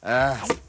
God!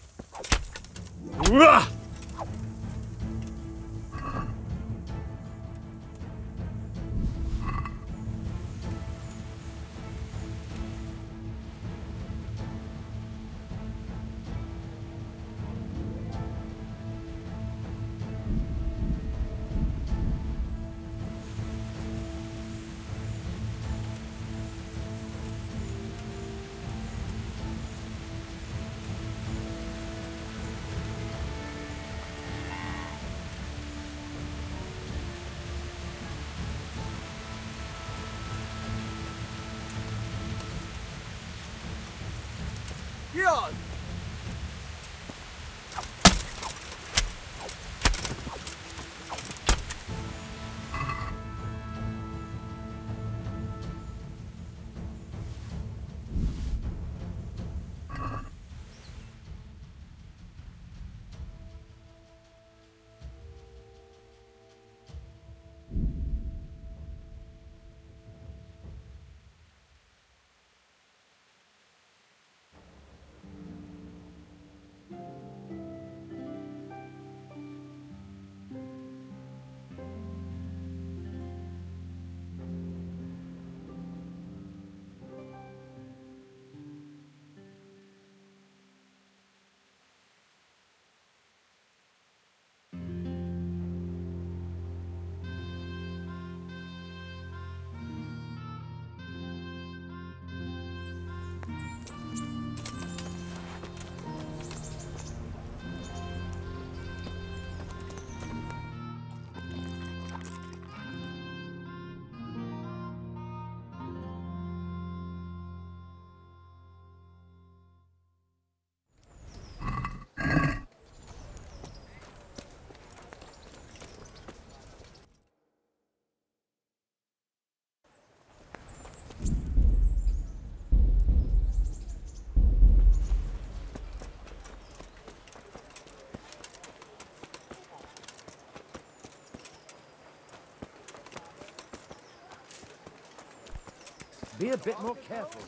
Be a bit more careful.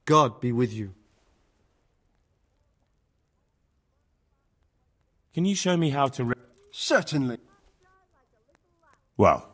God be with you. Can you show me how to... Certainly. Well,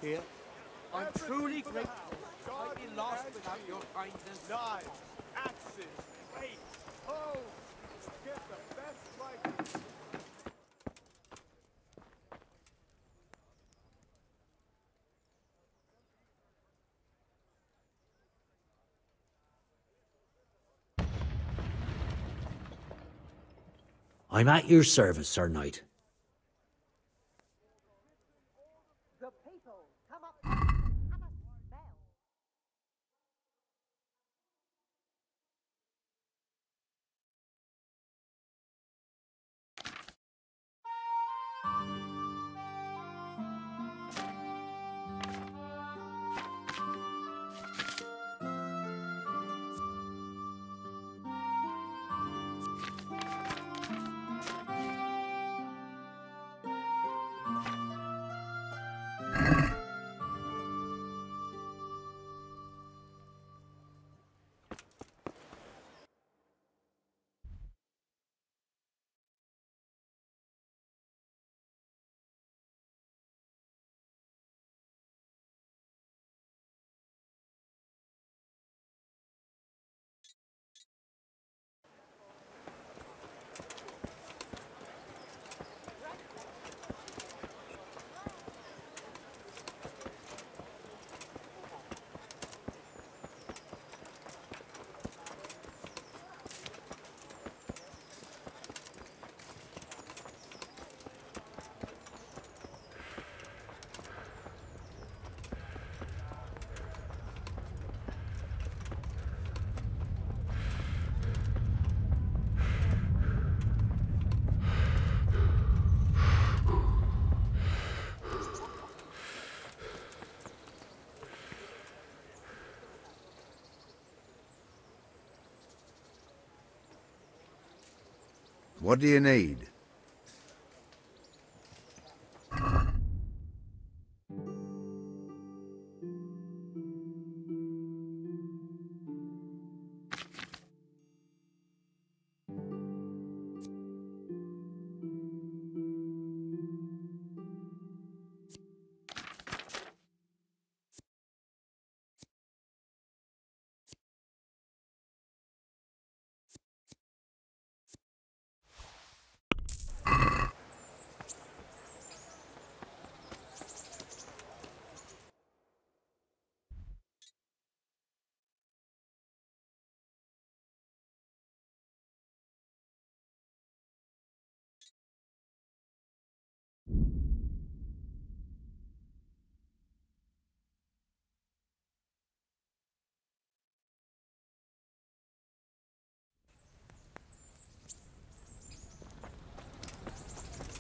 Here. I'm truly grateful. I'd be lost without your kindness. Knives, axes, weights, hoes. Get the best like. I'm at your service, Sir Knight. The people come up and have a smell. What do you need?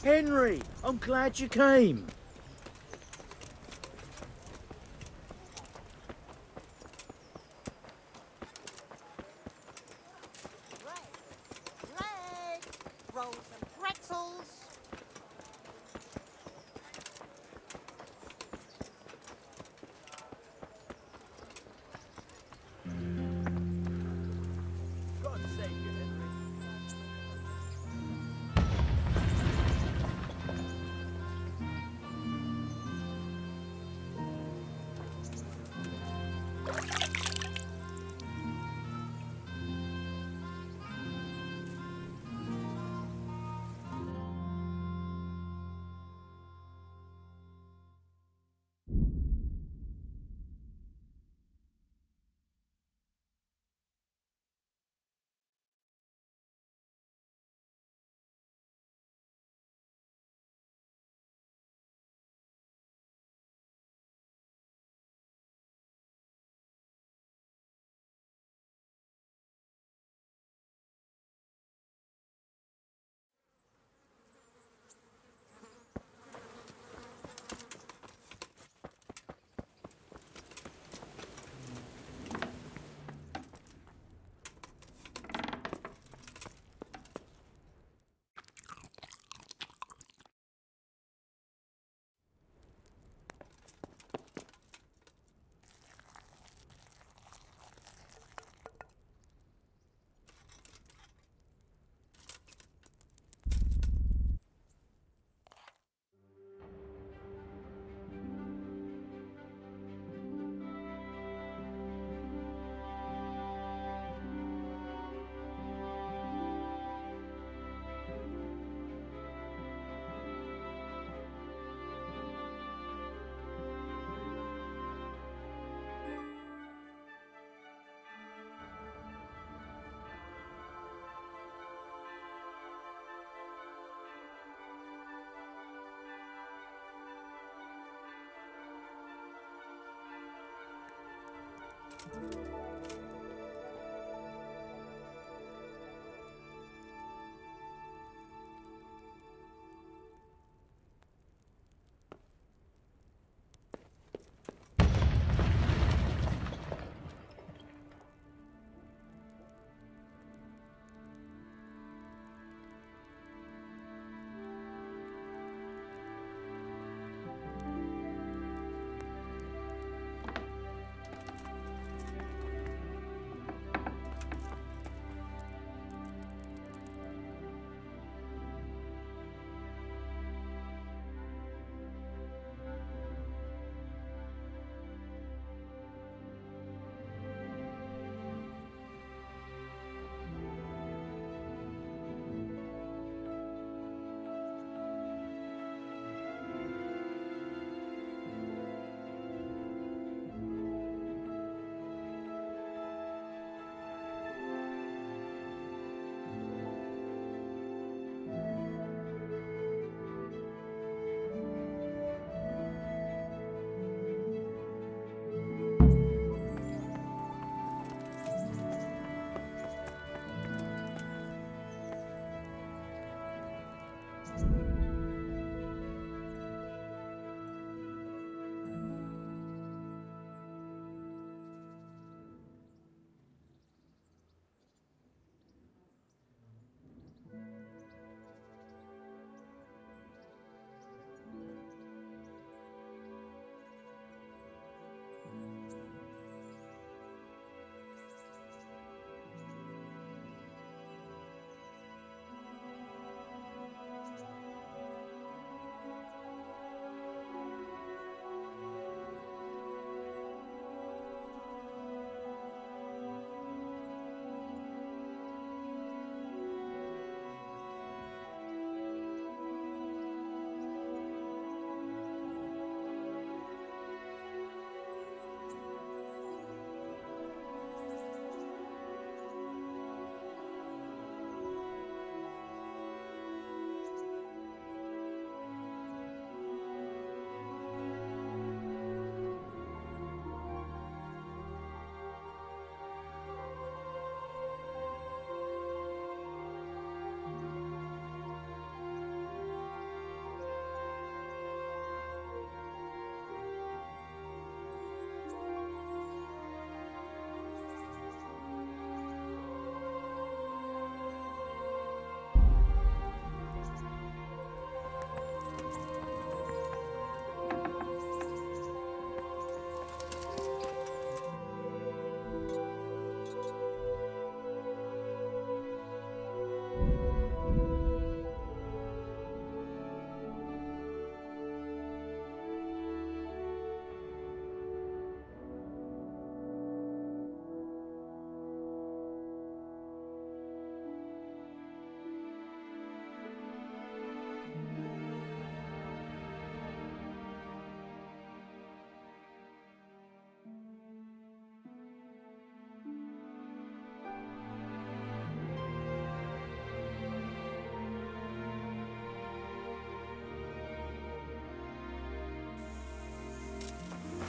Henry, I'm glad you came. Bread, rolls and pretzels. God save you, Henry.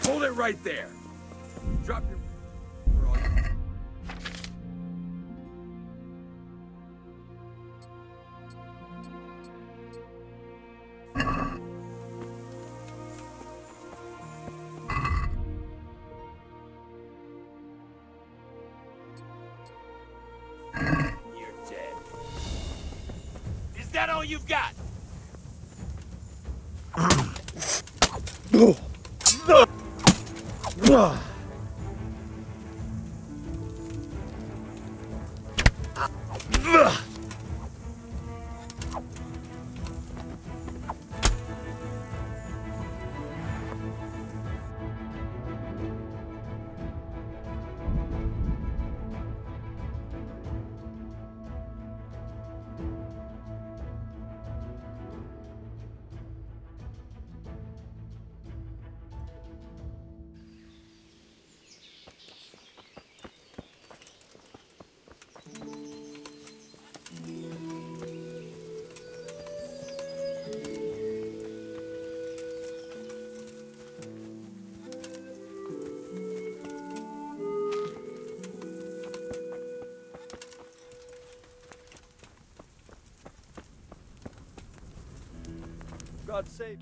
Hold it right there. Drop your... for all you- You're dead. Is that all you've got? God save.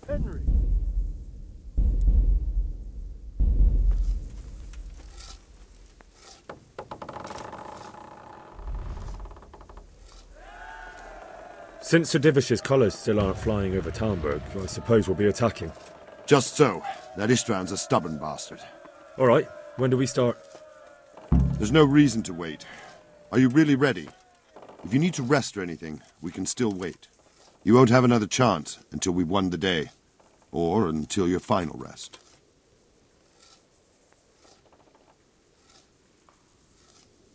Henry. Since Sir Divish's colours still aren't flying over Talmberg, I suppose we'll be attacking. Just so. That István's a stubborn bastard. All right, when do we start? There's no reason to wait. Are you really ready? If you need to rest or anything, we can still wait. You won't have another chance until we've won the day. Or until your final rest.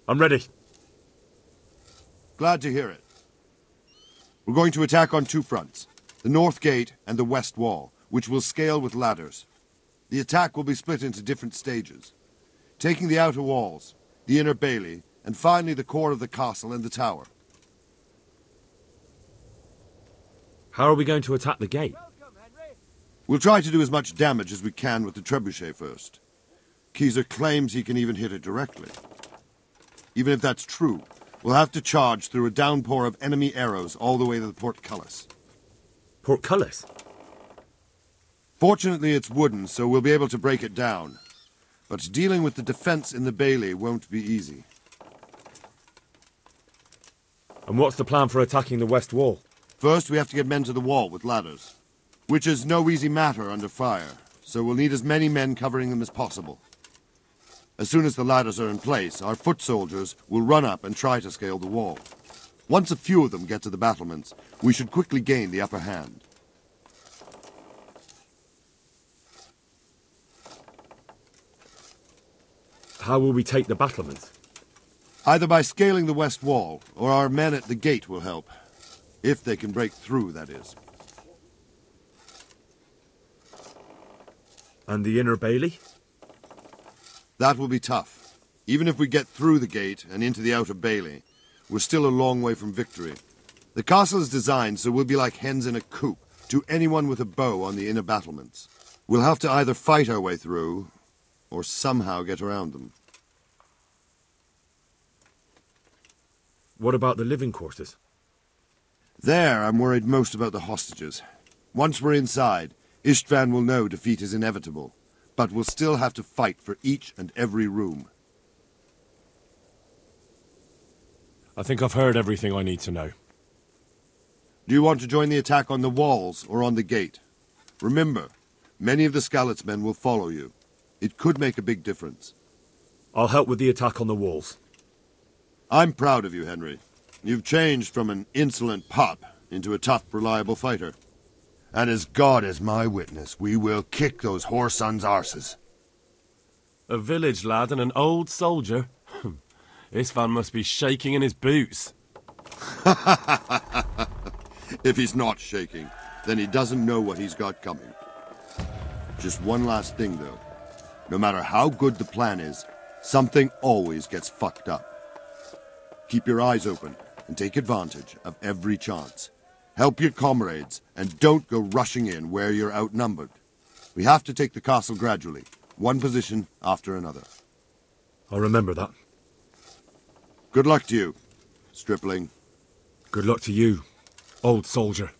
I'm ready. Glad to hear it. We're going to attack on two fronts. The north gate and the west wall, which will scale with ladders. The attack will be split into different stages. Taking the outer walls, the inner bailey, and finally the core of the castle and the tower. How are we going to attack the gate? We'll try to do as much damage as we can with the trebuchet first. Keyser claims he can even hit it directly. Even if that's true, we'll have to charge through a downpour of enemy arrows all the way to the portcullis. Portcullis? Fortunately, it's wooden, so we'll be able to break it down. But dealing with the defense in the bailey won't be easy. And what's the plan for attacking the west wall? First, we have to get men to the wall with ladders. Which is no easy matter under fire, so we'll need as many men covering them as possible. As soon as the ladders are in place, our foot soldiers will run up and try to scale the wall. Once a few of them get to the battlements, we should quickly gain the upper hand. How will we take the battlements? Either by scaling the west wall, or our men at the gate will help. If they can break through, that is. And the inner bailey? That will be tough. Even if we get through the gate and into the outer bailey, we're still a long way from victory. The castle is designed so we'll be like hens in a coop to anyone with a bow on the inner battlements. We'll have to either fight our way through, or somehow get around them. What about the living quarters? There, I'm worried most about the hostages. Once we're inside, István will know defeat is inevitable, but we'll still have to fight for each and every room. I think I've heard everything I need to know. Do you want to join the attack on the walls or on the gate? Remember, many of the Skalitz men will follow you. It could make a big difference. I'll help with the attack on the walls. I'm proud of you, Henry. You've changed from an insolent pup into a tough, reliable fighter. And as God is my witness, we will kick those whoresons' arses. A village lad and an old soldier? This man must be shaking in his boots. If he's not shaking, then he doesn't know what he's got coming. Just one last thing, though. No matter how good the plan is, something always gets fucked up. Keep your eyes open and take advantage of every chance. Help your comrades and don't go rushing in where you're outnumbered. We have to take the castle gradually, one position after another. I'll remember that. Good luck to you, stripling. Good luck to you, old soldier.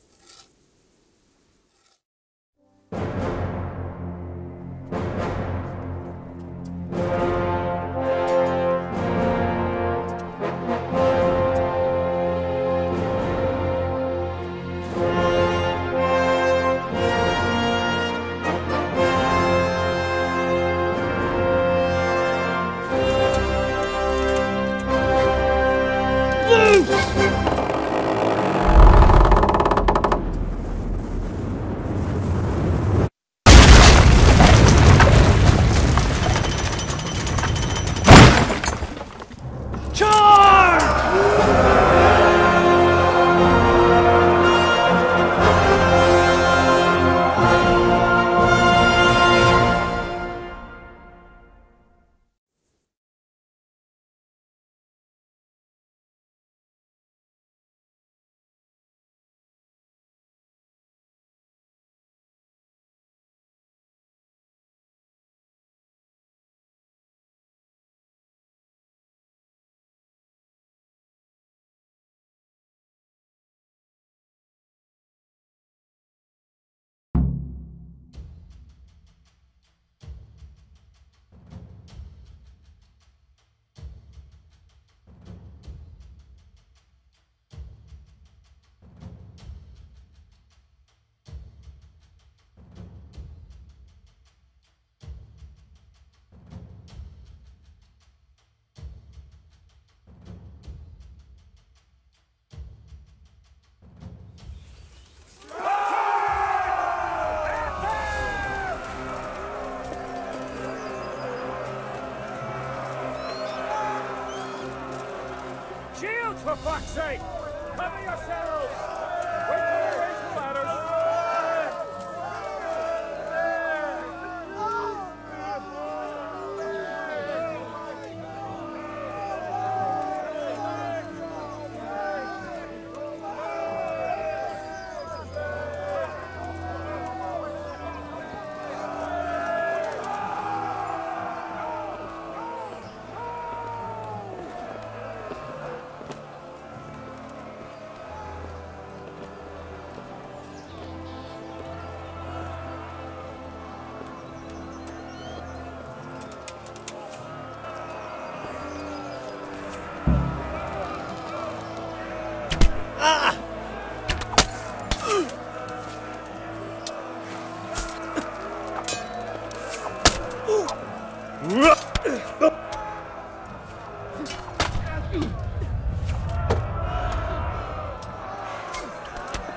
Shields, for fuck's sake! Cover yourselves! Wait till we raise the ladders!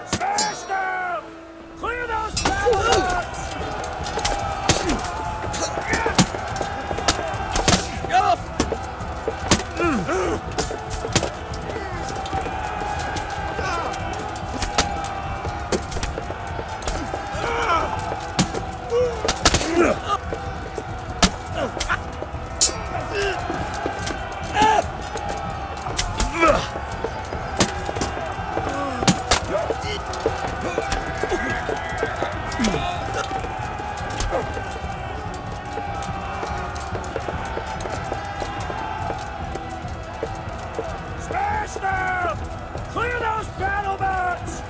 Smash them! Clear those battlements! Smash them! Clear those battlements!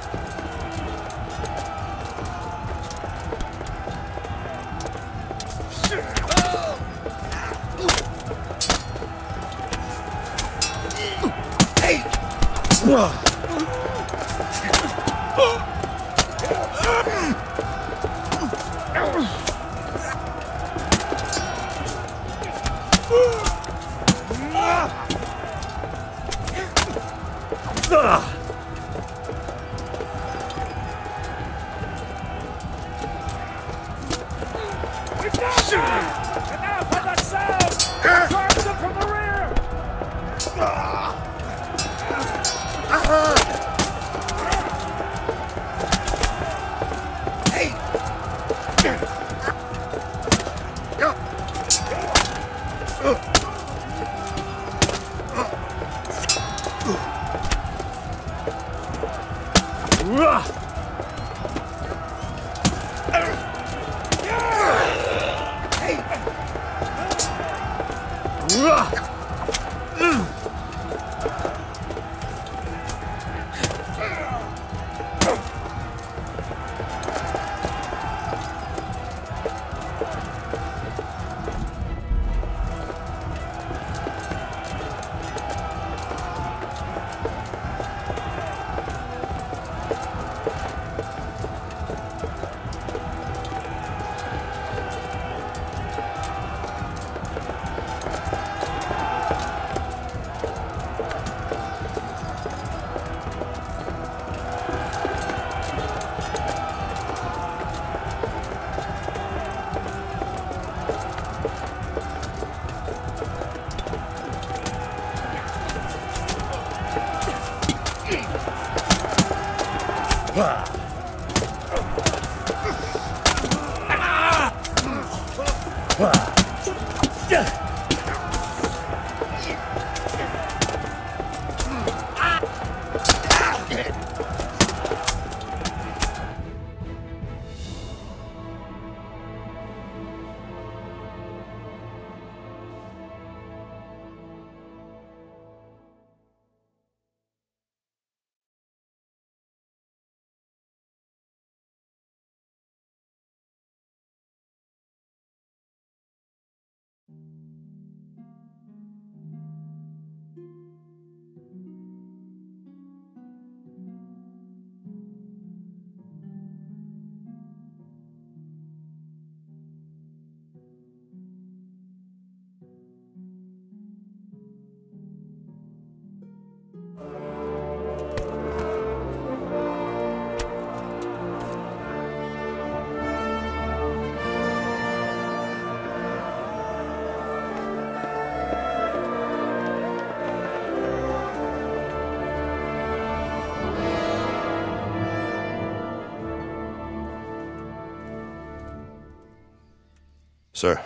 Sir,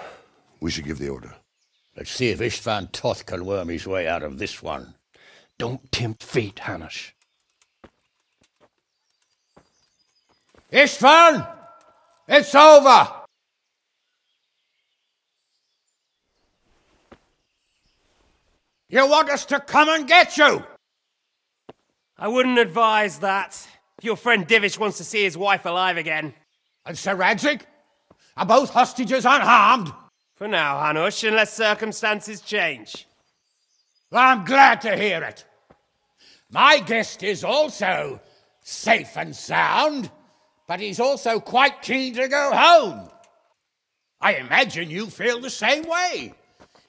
we should give the order. Let's see if Istvan Toth can worm his way out of this one. Don't tempt fate, Hanush. Istvan! It's over! You want us to come and get you? I wouldn't advise that. Your friend Divish wants to see his wife alive again. And Sir Radzig? Are both hostages unharmed? For now, Hanush, unless circumstances change. I'm glad to hear it. My guest is also safe and sound, but he's also quite keen to go home. I imagine you feel the same way.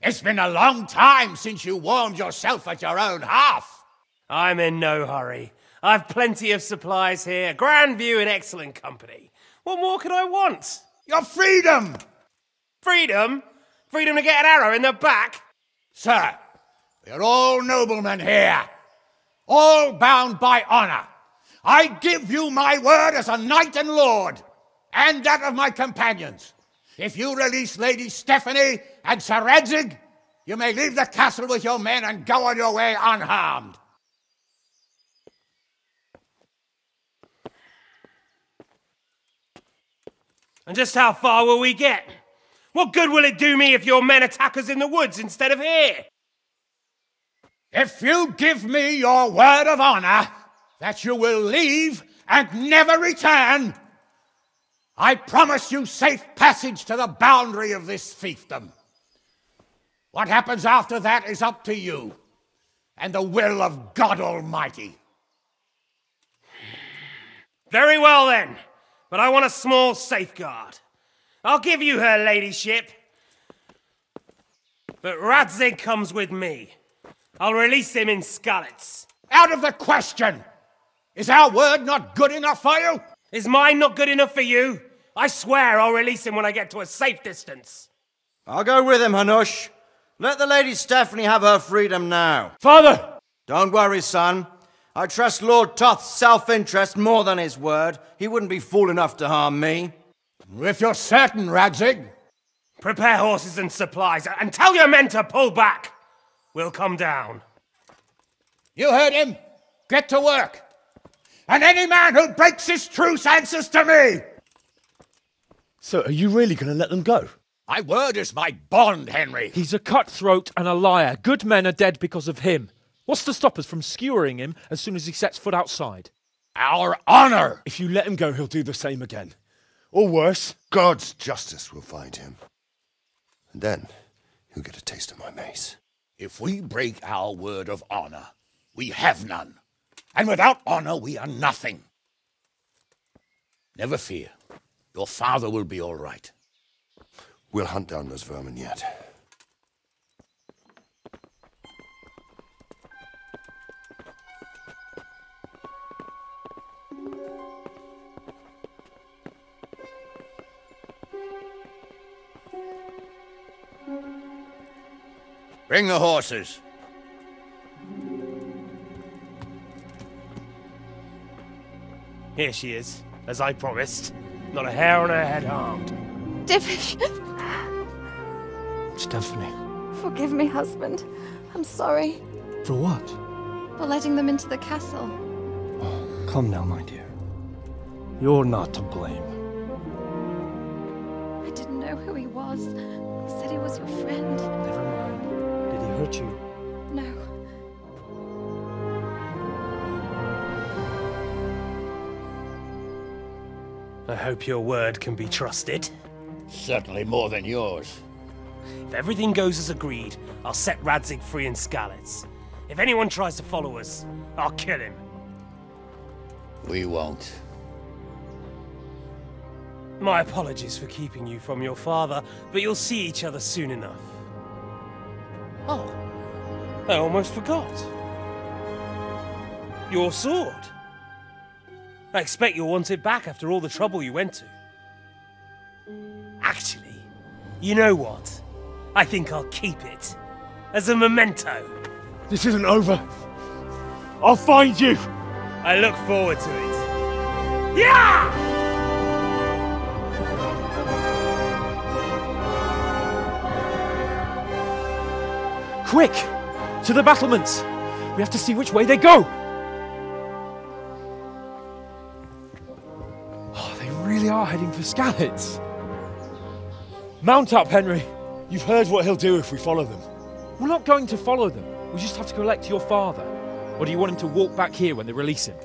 It's been a long time since you warmed yourself at your own hearth. I'm in no hurry. I've plenty of supplies here, grand view and excellent company. What more could I want? Your freedom! Freedom? Freedom to get an arrow in the back? Sir, we're all noblemen here, all bound by honor. I give you my word as a knight and lord, and that of my companions. If you release Lady Stephanie and Sir Radzig, you may leave the castle with your men and go on your way unharmed. And just how far will we get? What good will it do me if your men attack us in the woods instead of here? If you give me your word of honor that you will leave and never return, I promise you safe passage to the boundary of this fiefdom. What happens after that is up to you and the will of God Almighty. Very well then, but I want a small safeguard. I'll give you her ladyship, but Radzig comes with me. I'll release him in Skalitz. Out of the question! Is our word not good enough for you? Is mine not good enough for you? I swear I'll release him when I get to a safe distance. I'll go with him, Hanush. Let the Lady Stephanie have her freedom now. Father! Don't worry, son. I trust Lord Toth's self-interest more than his word. He wouldn't be fool enough to harm me. If you're certain, Radzig. Prepare horses and supplies, and tell your men to pull back. We'll come down. You heard him. Get to work. and any man who breaks his truce answers to me! So, are you really going to let them go? My word is my bond, Henry. He's a cutthroat and a liar. Good men are dead because of him. What's to stop us from skewering him as soon as he sets foot outside? Our honor! If you let him go, he'll do the same again. Or worse. God's justice will find him. And then he'll get a taste of my mace. If we break our word of honor, we have none. And without honor, we are nothing. Never fear. Your father will be all right. We'll hunt down those vermin yet. Bring the horses. Here she is, as I promised. Not a hair on her head harmed. Divish! Stephanie. Forgive me, husband. I'm sorry. For what? For letting them into the castle. Come now, my dear. You're not to blame. I didn't know who he was. He said he was your friend. Never mind. Did he hurt you? No. I hope your word can be trusted. Certainly more than yours. If everything goes as agreed, I'll set Radzig free in Skalitz. If anyone tries to follow us, I'll kill him. We won't. My apologies for keeping you from your father, but you'll see each other soon enough. Oh, I almost forgot. Your sword. I expect you'll want it back after all the trouble you went to. Actually, you know what? I think I'll keep it. As a memento. This isn't over. I'll find you! I look forward to it. Yeah! Quick! To the battlements! We have to see which way they go! Oh, they really are heading for Skalitz. Mount up, Henry. You've heard what he'll do if we follow them. We're not going to follow them. We just have to collect your father. Or do you want him to walk back here when they release him?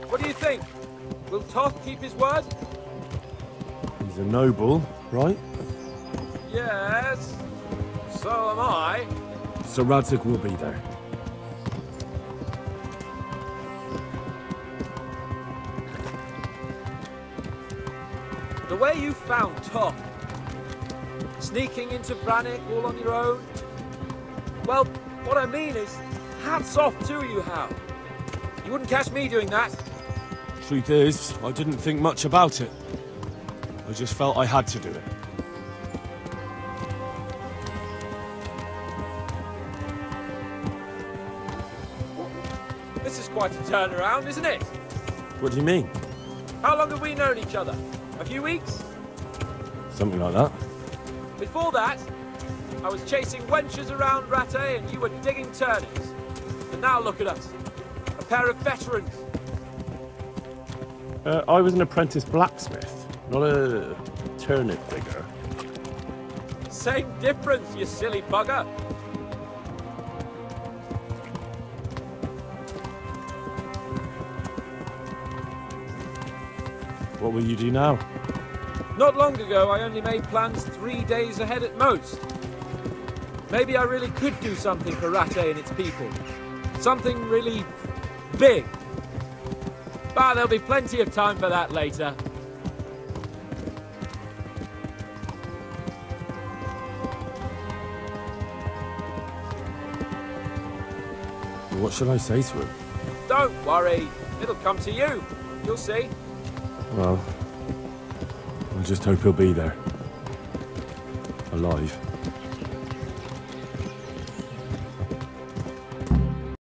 What do you think? Will Toth keep his word? He's a noble, right? Yes. So am I. So Radzig will be there. The way you found Toth, sneaking into Brannick all on your own. Well, what I mean is, hats off to you, Hal. You wouldn't catch me doing that. Truth is, I didn't think much about it. I just felt I had to do it. This is quite a turnaround, isn't it? What do you mean? How long have we known each other? A few weeks? Something like that. Before that, I was chasing wenches around Rattay and you were digging turnips. And now look at us. A pair of veterans. I was an apprentice blacksmith, not a turnip digger. Same difference, you silly bugger. What will you do now? Not long ago, I only made plans 3 days ahead at most. Maybe I really could do something for Rattay and its people. Something really big. But there'll be plenty of time for that later. What shall I say to him? Don't worry. It'll come to you. You'll see. Well, I just hope he'll be there. Alive.